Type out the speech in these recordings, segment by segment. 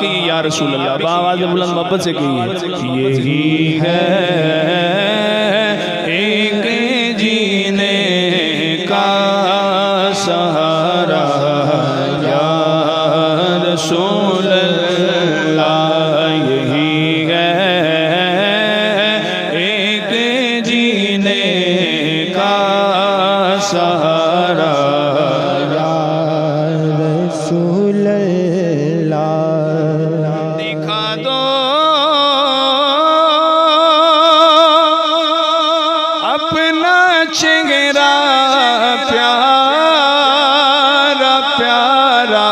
कहिए या रसूल अल्लाह, आवाज़ बुलंद मोहब्बत से कहिए। यही है एक जीने का सहारा या रसूल अल्लाह, यही है एक जीने का सहारा या रसूल अल्लाह। दिखा दो अपना चेहरा प्यारा प्यारा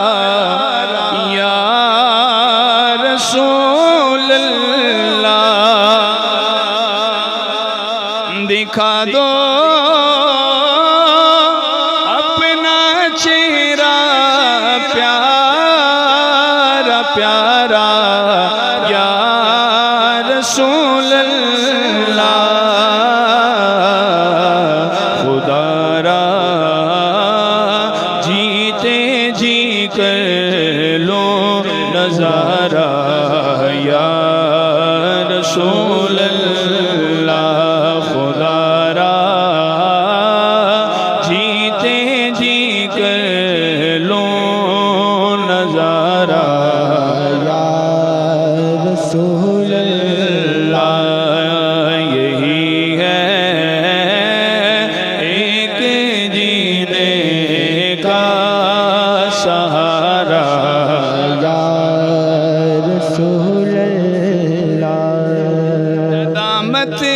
या रसूल अल्लाह, दिखा दो अपना चेहरा प्यारा प्यारा या रसूल अल्लाह। खुदारा जीते जी कर लो नजारा या रसूल अल्लाह। खुदारा जीते जी कर लो नजारा या रसूल अल्लाह। यही है एक जीने का सहारा या रसूल अल्लाह। दामत है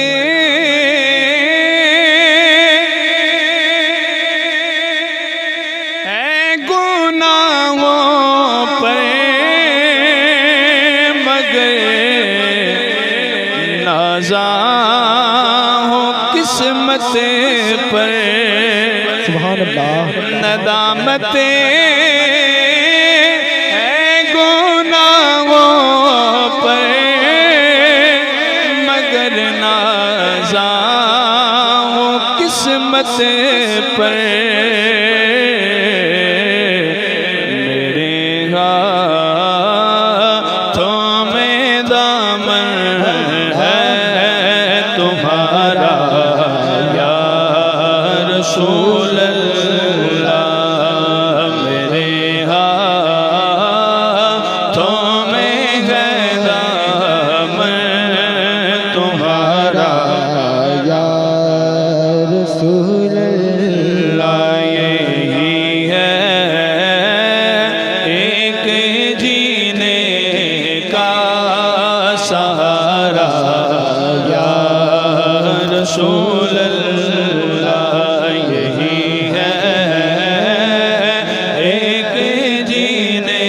गुनाहों पर मगर नाज़ा हो किस्मत पर। सुभान अल्लाह। नदामत है गुनाहों पर मगर नाज़ा हो किस्मत पर। मेरे हाथों में दामन है तुम्हारा या रसूल अल्लाह। मेरे हाथों में है दामन तुम्हारा या रसूल अल्लाह। यही है एक जीने का सहारा या रसूल अल्लाह। यही है एक जीने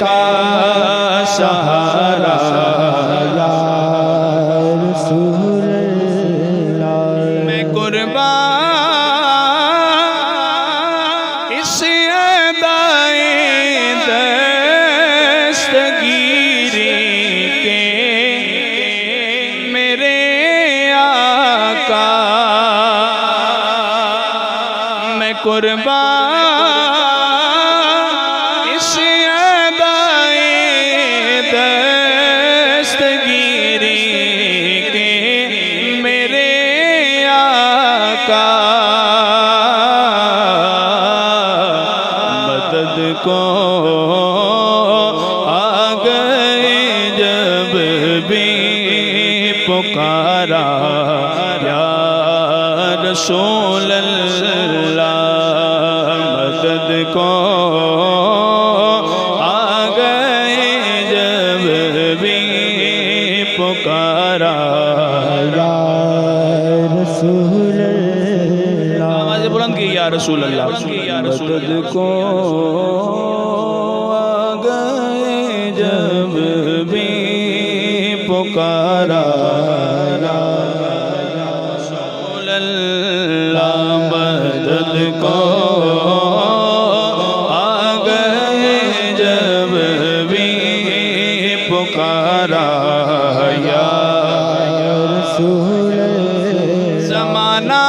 का सहारा या रसूल अल्लाह। मैं कुर्बान इस अदाए दस्तगीरी के मेरे आका। मैं कुर्बान इस अदाए दस्तगीरी के मेरे आका। मदद को आ गए जब भी पुकारा या रसूल अल्लाह। मदद को आ गए जब भी पुकारा या रसूल अल्लाह। आवाज़ बुलंद की या रसूल अल्लाह। मदद को आ गए जब भी पुकारा या रसूल अल्लाह। मदद को आ गए जब भी पुकारा या रसूल अल्लाह। ज़माना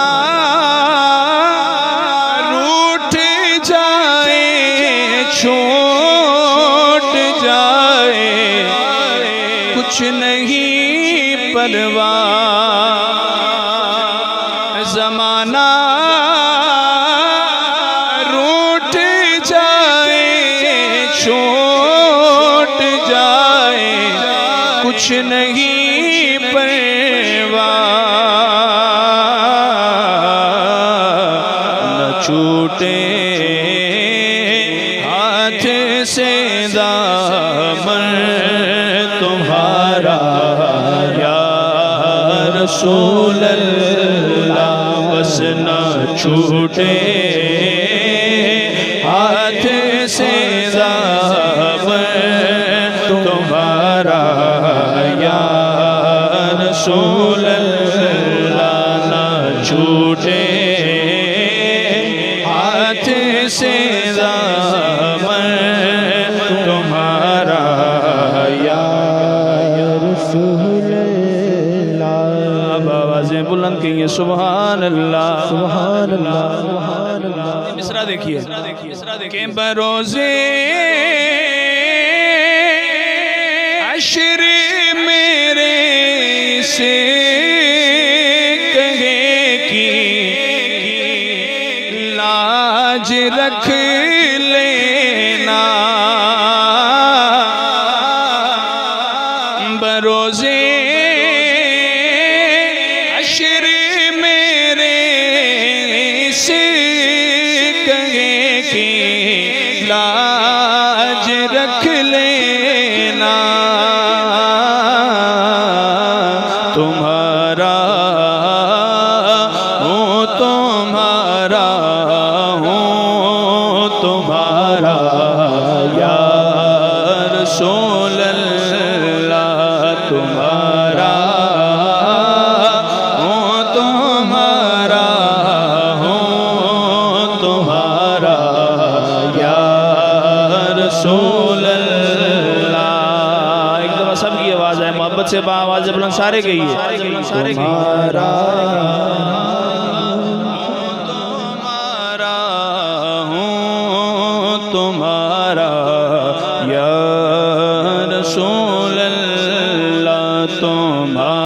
रूठ जाए छूट जाए नहीं परवाह, ज़माना रूठ जाए छूट जाए, कुछ नहीं परवाह, न छूटे हाथ से दामन तुम्हारा या रसूल अल्लाह, बस न छूटे हाथ से दामन तुम्हारा या रसूल अल्लाह, न छूटे हाथ से दामन तुम्हारा या रसूल अल्लाह। अब आवाज़ें बुलंद कहिए सुभान अल्लाह, सुभान अल्लाह, सुभान अल्लाह। मिसरा देखिए के बरोज़े अशर मेरे से कहे कि लाज रख लेना, बरोज़े अशर मेरे से कहे कि लाज रख लेना, तुम्हारा हूँ तुम्हारा हूँ तुम्हारा या रसूल अल्लाह, तुम्हारा हूँ तुम्हारा हूँ तुम्हारा या रसूल अल्लाह। एक दफ़ा सबकी आवाज़ है, मोहब्बत से आवाज़ बुलंद सारे गई है, तुम्हारा तुम्हारा या रसूल अल्लाह, तुम्हारा